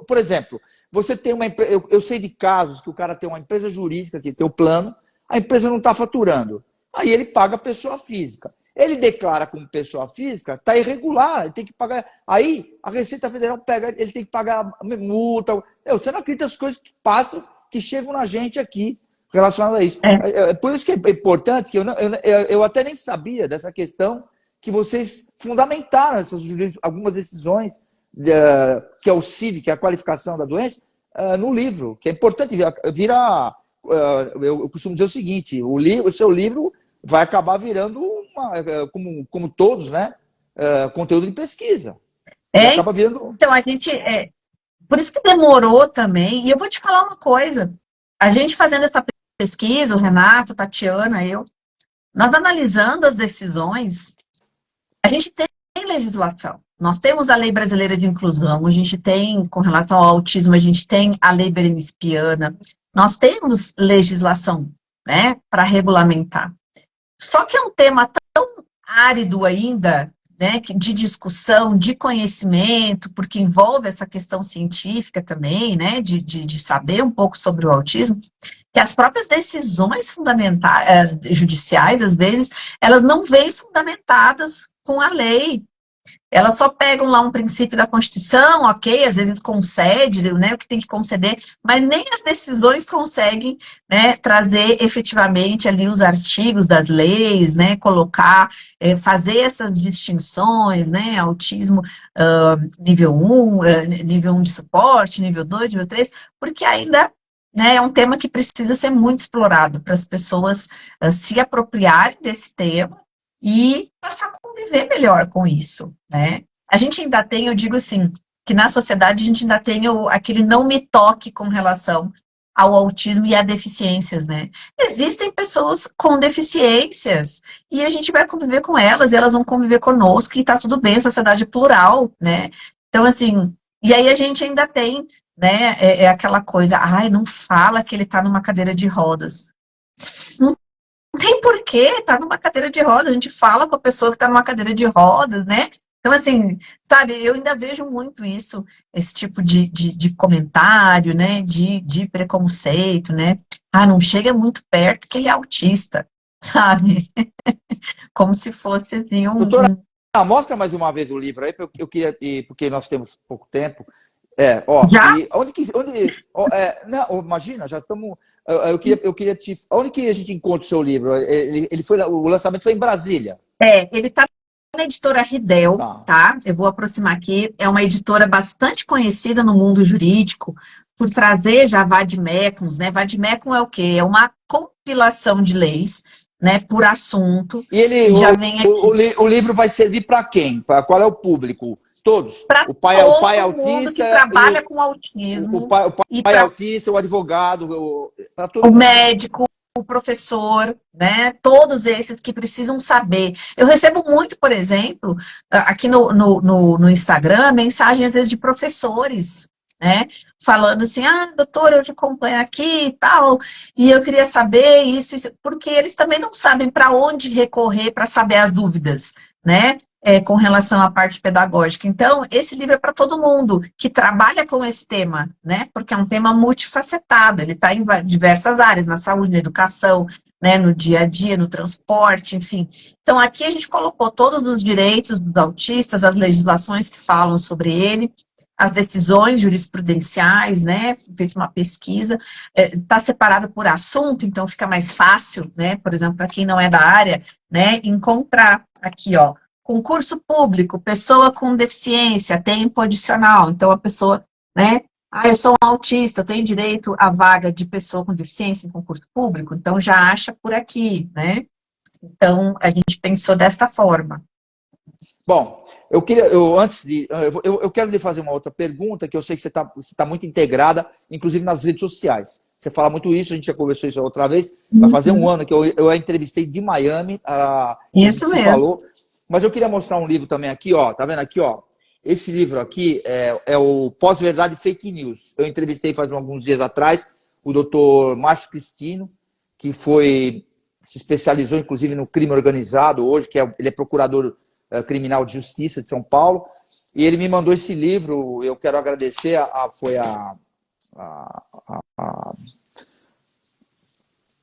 por exemplo, você tem uma empresa, eu sei de casos que o cara tem uma empresa jurídica que tem o plano, a empresa não está faturando. Aí ele paga a pessoa física. Ele declara como pessoa física, está irregular, ele tem que pagar. Aí a Receita Federal pega, ele tem que pagar multa. Você não acredita as coisas que passam, que chegam na gente aqui relacionadas a isso. Por isso que é importante, que eu até nem sabia dessa questão, que vocês fundamentaram algumas decisões, que é o CID, que é a qualificação da doença, no livro, que é importante eu costumo dizer o seguinte, o seu livro vai acabar virando, como todos, né, conteúdo de pesquisa. Acaba virando... Então, a gente... por isso que demorou também, e eu vou te falar uma coisa, a gente fazendo essa pesquisa, o Renato, a Tatiana, nós analisando as decisões, a gente tem legislação, Nós temos a Lei Brasileira de Inclusão, a gente tem, com relação ao autismo, a gente tem a Lei Berenice-Piana, nós temos legislação, né, para regulamentar. Só que é um tema tão árido ainda, né, de discussão, de conhecimento, porque envolve essa questão científica também, né, de saber um pouco sobre o autismo, que as próprias decisões judiciais, às vezes, elas não vêm fundamentadas com a lei. Elas só pegam lá um princípio da Constituição, ok, às vezes concede, né, o que tem que conceder, mas nem as decisões conseguem, né, trazer efetivamente ali os artigos das leis, né, colocar, fazer essas distinções, né, autismo nível 1, nível 1 de suporte, nível 2, nível 3, porque ainda, né, é um tema que precisa ser muito explorado para as pessoas se apropriarem desse tema e passar a conviver melhor com isso, né? A gente ainda tem, eu digo assim, que na sociedade a gente ainda tem aquele não me toque com relação ao autismo e a deficiências, né? Existem pessoas com deficiências e a gente vai conviver com elas e elas vão conviver conosco e tá tudo bem, a sociedade é plural, né? Então, assim, e aí a gente ainda tem, né, aquela coisa, ai, não fala que ele tá numa cadeira de rodas. Não tem porquê, tá numa cadeira de rodas, a gente fala com a pessoa que tá numa cadeira de rodas, né? Então, assim, sabe, eu ainda vejo muito isso, esse tipo de comentário, né, de preconceito, né? Ah, não chega muito perto que ele é autista, sabe? Como se fosse, assim, Doutora, mostra mais uma vez o livro aí, eu queria, porque nós temos pouco tempo. Já? E não, imagina, já estamos. Eu queria te. Onde que a gente encontra o seu livro? O lançamento foi em Brasília. Ele está na editora Ridel, tá? Eu vou aproximar aqui. É uma editora bastante conhecida no mundo jurídico por trazer já vade-mecums, né? Vade-mecum é o quê? É uma compilação de leis, né? Por assunto. E já vem aqui. O livro vai servir para quem? Qual é o público? Todos. Para o pai todo mundo autista que trabalha com autismo. O pai autista, o advogado, o médico, o professor, né? Todos esses que precisam saber. Eu recebo muito, por exemplo, aqui no Instagram, mensagens às vezes de professores, né? Falando assim, doutora, eu te acompanho aqui e tal, e eu queria saber isso, porque eles também não sabem para onde recorrer para saber as dúvidas, né? Com relação à parte pedagógica. Então, esse livro é para todo mundo que trabalha com esse tema, né? Porque é um tema multifacetado, ele está em diversas áreas, na saúde, na educação, né? No dia a dia, no transporte, enfim. Então, aqui a gente colocou todos os direitos dos autistas, as legislações que falam sobre ele, as decisões jurisprudenciais, né? Feito uma pesquisa, está separado por assunto, então fica mais fácil, né? Por exemplo, para quem não é da área, né? Encontrar aqui, ó. Concurso público, pessoa com deficiência, tempo adicional. Então, a pessoa, né? Eu sou um autista, eu tenho direito à vaga de pessoa com deficiência em concurso público. Então, já acha por aqui, né? Então, a gente pensou desta forma. Bom, eu quero lhe fazer uma outra pergunta, que eu sei que você tá muito integrada, inclusive nas redes sociais. Você fala muito isso, a gente já conversou isso outra vez. Vai fazer um ano que eu a entrevistei de Miami. Isso mesmo. Falou. Mas eu queria mostrar um livro também aqui, ó. Tá vendo aqui, ó? Esse livro aqui é o Pós-Verdade Fake News. Eu entrevistei faz alguns dias atrás o doutor Márcio Cristino, que se especializou, inclusive, no crime organizado hoje, ele é procurador criminal de justiça de São Paulo. E ele me mandou esse livro. Eu quero agradecer.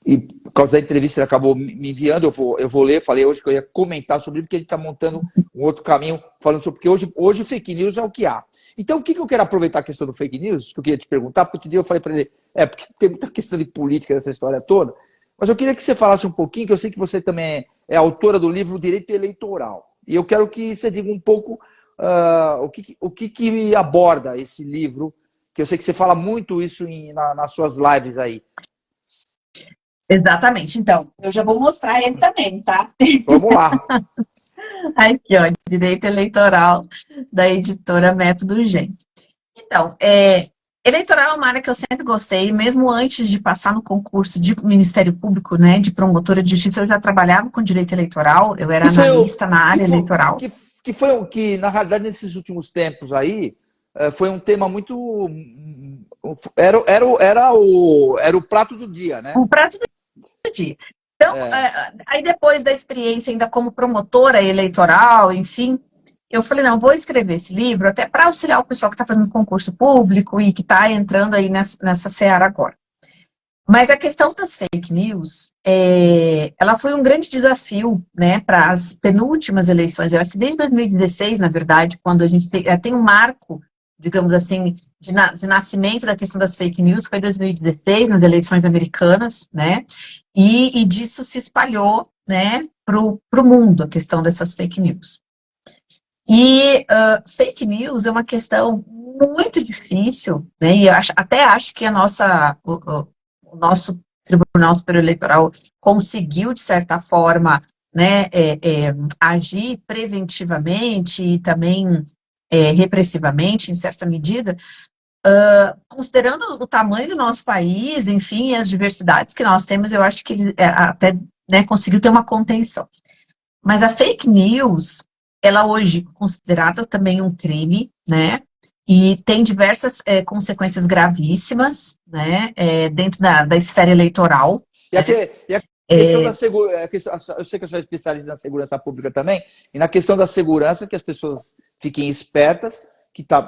E por causa da entrevista ele acabou me enviando, eu vou ler, falei hoje que eu ia comentar sobre ele, porque ele está montando um outro caminho, falando sobre, porque hoje o fake news é o que há. Então, o que eu quero aproveitar a questão do fake news, que eu queria te perguntar, porque outro dia eu falei para ele, porque tem muita questão de política nessa história toda, mas eu queria que você falasse um pouquinho, que eu sei que você também é autora do livro Direito Eleitoral, e eu quero que você diga um pouco o que aborda esse livro, que eu sei que você fala muito isso nas suas lives aí. Exatamente. Então, eu já vou mostrar ele também, tá? Vamos lá. Aqui, ó, Direito Eleitoral, da editora Método Gen. Então, Eleitoral é uma área que eu sempre gostei, mesmo antes de passar no concurso de Ministério Público, né, de promotora de justiça, eu já trabalhava com direito eleitoral, eu era analista na área eleitoral. Que, na realidade, nesses últimos tempos aí, foi um tema muito... Era o prato do dia, né? O prato do dia. Então, aí depois da experiência ainda como promotora eleitoral, enfim, eu falei, não, vou escrever esse livro até para auxiliar o pessoal que está fazendo concurso público e que está entrando aí nessa seara agora. Mas a questão das fake news, ela foi um grande desafio, né, para as penúltimas eleições. Eu acho que desde 2016, na verdade, quando a gente tem um marco, digamos assim, de nascimento da questão das fake news, foi 2016, nas eleições americanas, né, e disso se espalhou, né, para o mundo, a questão dessas fake news. E fake news é uma questão muito difícil, né, e eu até acho que o nosso Tribunal Superior Eleitoral conseguiu, de certa forma, né, agir preventivamente e também repressivamente, em certa medida, considerando o tamanho do nosso país, enfim, e as diversidades que nós temos, eu acho que ele até, né, conseguiu ter uma contenção. Mas a fake news, ela hoje é considerada também um crime, né, e tem diversas consequências gravíssimas, né, dentro da esfera eleitoral. E a questão da segurança, eu sei que eu sou especialista na segurança pública também, e na questão da segurança, que as pessoas fiquem espertas,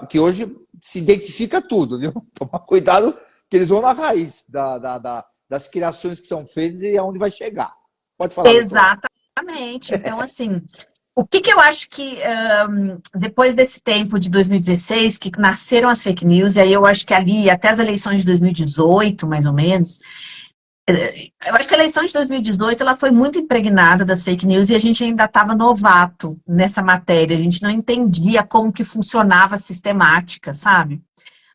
que hoje se identifica tudo, viu? Toma cuidado que eles vão na raiz das criações que são feitas e aonde vai chegar. Pode falar. Exatamente. Então, assim, o que eu acho que, depois desse tempo de 2016, que nasceram as fake news, e aí eu acho que ali, até as eleições de 2018, mais ou menos, eu acho que a eleição de 2018, ela foi muito impregnada das fake news e a gente ainda estava novato nessa matéria, a gente não entendia como que funcionava a sistemática, sabe?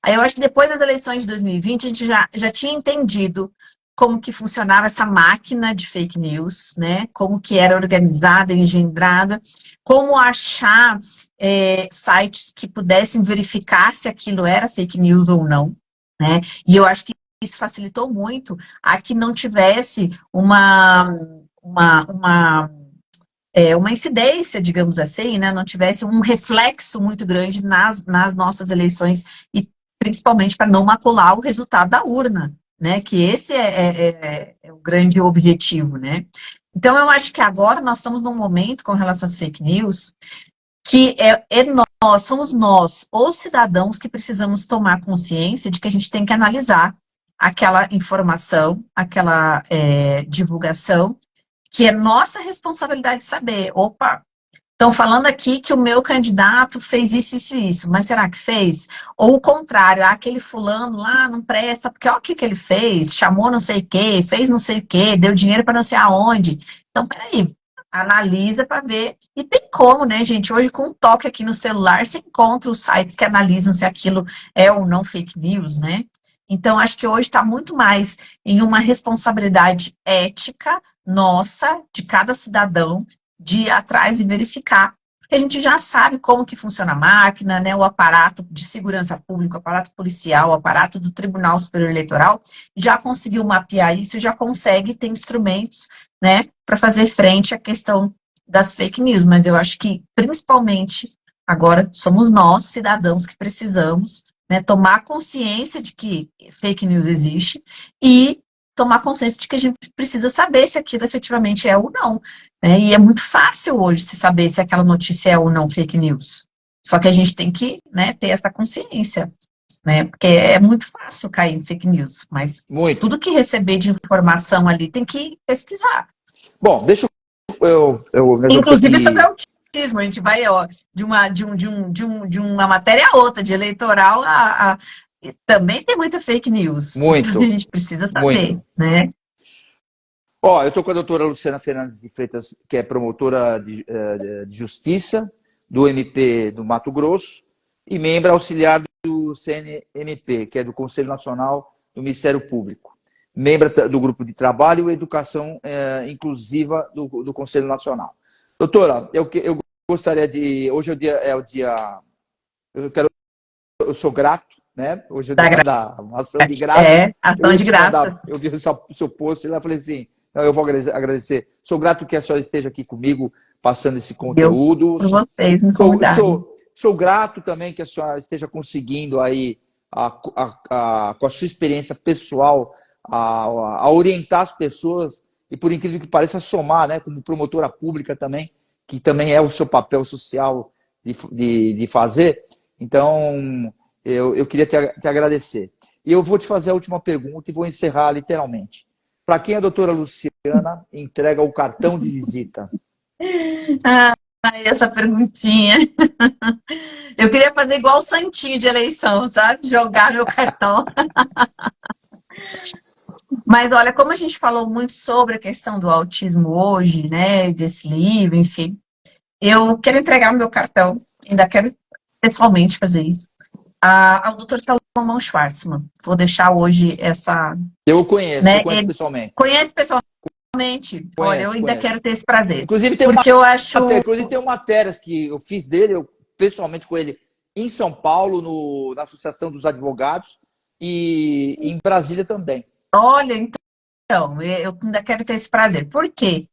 Aí eu acho que depois das eleições de 2020, a gente já tinha entendido como que funcionava essa máquina de fake news, né? Como que era organizada, engendrada, como achar sites que pudessem verificar se aquilo era fake news ou não, né? E eu acho que isso facilitou muito a que não tivesse uma incidência, digamos assim, né? Não tivesse um reflexo muito grande nas nossas eleições e principalmente para não macular o resultado da urna, né? Que esse é o grande objetivo, né? Então, eu acho que agora nós estamos num momento com relação às fake news que somos nós, os cidadãos, que precisamos tomar consciência de que a gente tem que analisar aquela informação, aquela divulgação, que é nossa responsabilidade saber. Opa, estão falando aqui que o meu candidato fez isso, isso e isso, mas será que fez? Ou o contrário, aquele fulano lá não presta, porque olha o que ele fez, chamou não sei o quê, fez não sei o quê, deu dinheiro para não sei aonde. Então, peraí, analisa para ver. E tem como, né, gente? Hoje, com um toque aqui no celular, você encontra os sites que analisam se aquilo é ou não fake news, né? Então, acho que hoje está muito mais em uma responsabilidade ética nossa, de cada cidadão, de ir atrás e verificar. Porque a gente já sabe como que funciona a máquina, né, o aparato de segurança pública, o aparato policial, o aparato do Tribunal Superior Eleitoral, já conseguiu mapear isso e já consegue ter instrumentos, né, para fazer frente à questão das fake news. Mas eu acho que, principalmente, agora somos nós, cidadãos, que precisamos, né, tomar consciência de que fake news existe e tomar consciência de que a gente precisa saber se aquilo efetivamente é ou não, né? E é muito fácil hoje se saber se aquela notícia é ou não fake news. Só que a gente tem que, né, ter essa consciência, né? Porque é muito fácil cair em fake news, mas tudo que receber de informação ali tem que pesquisar. Bom, deixa inclusive sobre autismo, a gente vai de uma matéria a outra, de eleitoral também tem muita fake news. Muito. Então a gente precisa saber, né? Eu estou com a doutora Luciana Fernandes de Freitas, que é promotora de justiça do MP do Mato Grosso e membro auxiliar do CNMP, que é do Conselho Nacional do Ministério Público. Membro do Grupo de Trabalho e Educação Inclusiva do Conselho Nacional. Doutora, eu gostaria de... Hoje é o dia... Eu sou grato né? Hoje eu tenho da ação de graça. Ação de graças. Eu vi o seu post lá e falei assim, não, eu vou agradecer. Sou grato que a senhora esteja aqui comigo, passando esse conteúdo. Por vocês me convidaram. Sou grato também que a senhora esteja conseguindo aí, com a sua experiência pessoal, a orientar as pessoas e, por incrível que pareça, somar, né, como promotora pública também, que também é o seu papel social de fazer. Então, eu queria te agradecer. E eu vou te fazer a última pergunta e vou encerrar literalmente. Para quem a doutora Luciana entrega o cartão de visita? Essa perguntinha. Eu queria fazer igual o santinho de eleição, sabe? Jogar meu cartão. Mas olha, como a gente falou muito sobre a questão do autismo hoje, né, desse livro, enfim, eu quero entregar o meu cartão, ainda quero pessoalmente fazer isso, ao Dr. Salomão Schwartzman. Vou deixar hoje essa... Eu conheço, né, eu conheço pessoalmente. Conhece pessoalmente? Olha, eu ainda quero ter esse prazer. Inclusive tem uma matéria que eu fiz dele, eu pessoalmente com ele, em São Paulo, na Associação dos Advogados, e em Brasília também. Olha, então, eu ainda quero ter esse prazer. Por quê?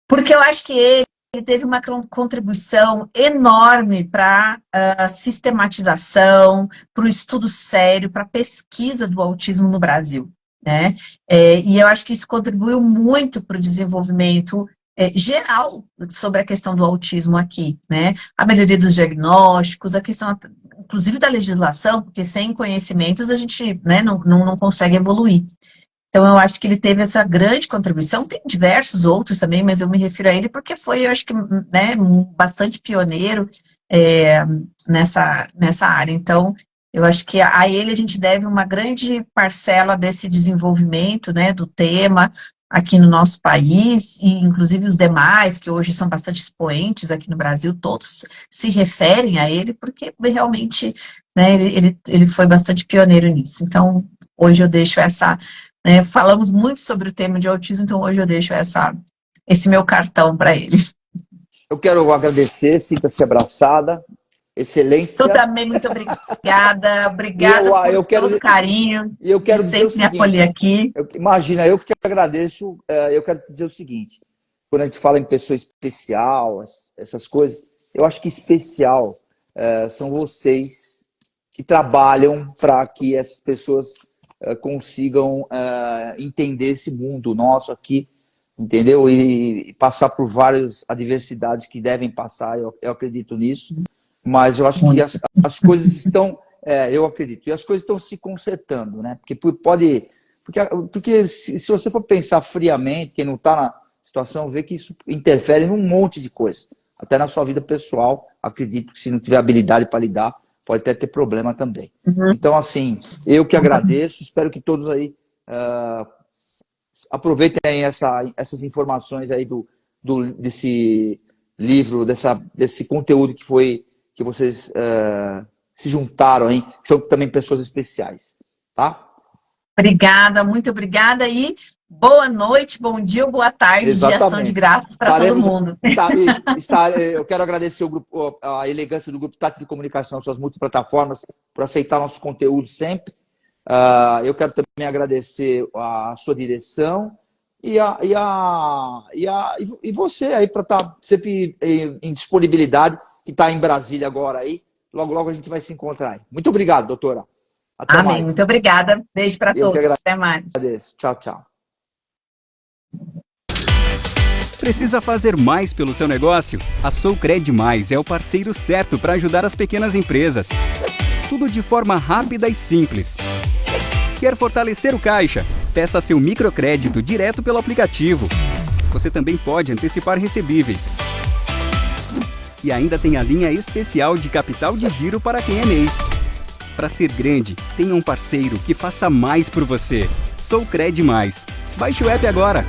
Porque eu acho que ele teve uma contribuição enorme para a sistematização, para o estudo sério, para a pesquisa do autismo no Brasil, né? E eu acho que isso contribuiu muito para o desenvolvimento geral sobre a questão do autismo aqui, né? A melhoria dos diagnósticos, a questão, inclusive, da legislação, porque sem conhecimentos a gente, né, não consegue evoluir. Então, eu acho que ele teve essa grande contribuição. Tem diversos outros também, mas eu me refiro a ele porque foi, eu acho que, né, bastante pioneiro nessa área. Então, eu acho que a ele a gente deve uma grande parcela desse desenvolvimento, né, do tema aqui no nosso país, e inclusive os demais, que hoje são bastante expoentes aqui no Brasil, todos se referem a ele, porque realmente, né, ele foi bastante pioneiro nisso. Então, hoje eu deixo essa... falamos muito sobre o tema de autismo, então hoje eu deixo esse meu cartão para ele. Eu quero agradecer, sinta-se abraçada, excelência. Eu também, muito obrigada, por todo o carinho, e eu quero dizer o seguinte, me acolher aqui. Imagina, eu que te agradeço, eu quero dizer o seguinte, quando a gente fala em pessoa especial, essas coisas, eu acho que especial são vocês que trabalham para que essas pessoas consigam entender esse mundo nosso aqui, entendeu? E passar por várias adversidades que devem passar, eu acredito nisso, mas eu acho que as coisas estão, eu acredito, e as coisas estão se consertando, né? Porque se você for pensar friamente, quem não está na situação, vê que isso interfere num monte de coisa, até na sua vida pessoal, acredito que se não tiver habilidade para lidar, pode até ter problema também. Então, assim, eu que agradeço, espero que todos aí aproveitem essas informações aí desse livro, desse conteúdo que vocês se juntaram, hein? Que são também pessoas especiais, tá? Obrigada, muito obrigada e boa noite, bom dia ou boa tarde. Exatamente. De ação de graças para todo mundo. Eu quero agradecer a elegância do Grupo Tati de Comunicação, suas multiplataformas, por aceitar nosso conteúdo sempre. Eu quero também agradecer a sua direção e você aí para estar sempre em disponibilidade, que está em Brasília agora aí. Logo, logo a gente vai se encontrar aí. Muito obrigado, doutora. Até Amém. mais. Muito obrigada. Beijo para todos. Até mais. Agradeço. Tchau, tchau. Precisa fazer mais pelo seu negócio? A Soucred Mais é o parceiro certo para ajudar as pequenas empresas. Tudo de forma rápida e simples. Quer fortalecer o caixa? Peça seu microcrédito direto pelo aplicativo. Você também pode antecipar recebíveis. E ainda tem a linha especial de capital de giro para quem é MEI. Para ser grande, tenha um parceiro que faça mais por você. Soucred Mais. Baixe o app agora.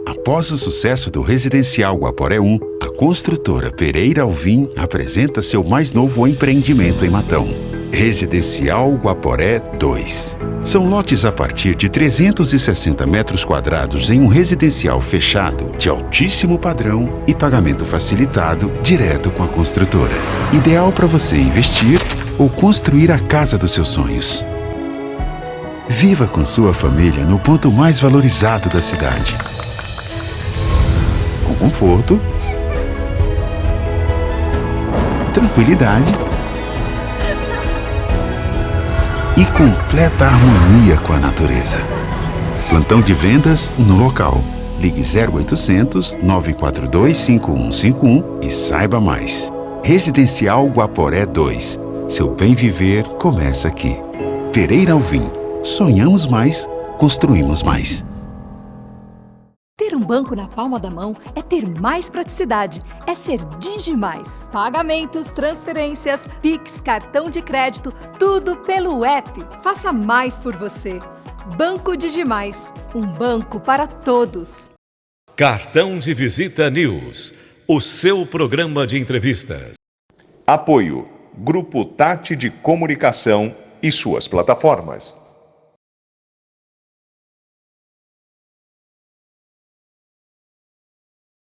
Após o sucesso do Residencial Guaporé 1, a construtora Pereira Alvim apresenta seu mais novo empreendimento em Matão. Residencial Guaporé 2. São lotes a partir de 360 metros quadrados em um residencial fechado, de altíssimo padrão e pagamento facilitado direto com a construtora. Ideal para você investir ou construir a casa dos seus sonhos. Viva com sua família no ponto mais valorizado da cidade. Com conforto, tranquilidade e completa harmonia com a natureza. Plantão de vendas no local. Ligue 0800 942 5151 e saiba mais. Residencial Guaporé 2. Seu bem viver começa aqui. Pereira Alvim. Sonhamos mais, construímos mais. Ter um banco na palma da mão é ter mais praticidade, é ser Digimais. Pagamentos, transferências, Pix, cartão de crédito, tudo pelo app. Faça mais por você. Banco Digimais, um banco para todos. Cartão de Visita News, o seu programa de entrevistas. Apoio Grupo Tati de Comunicação e suas plataformas.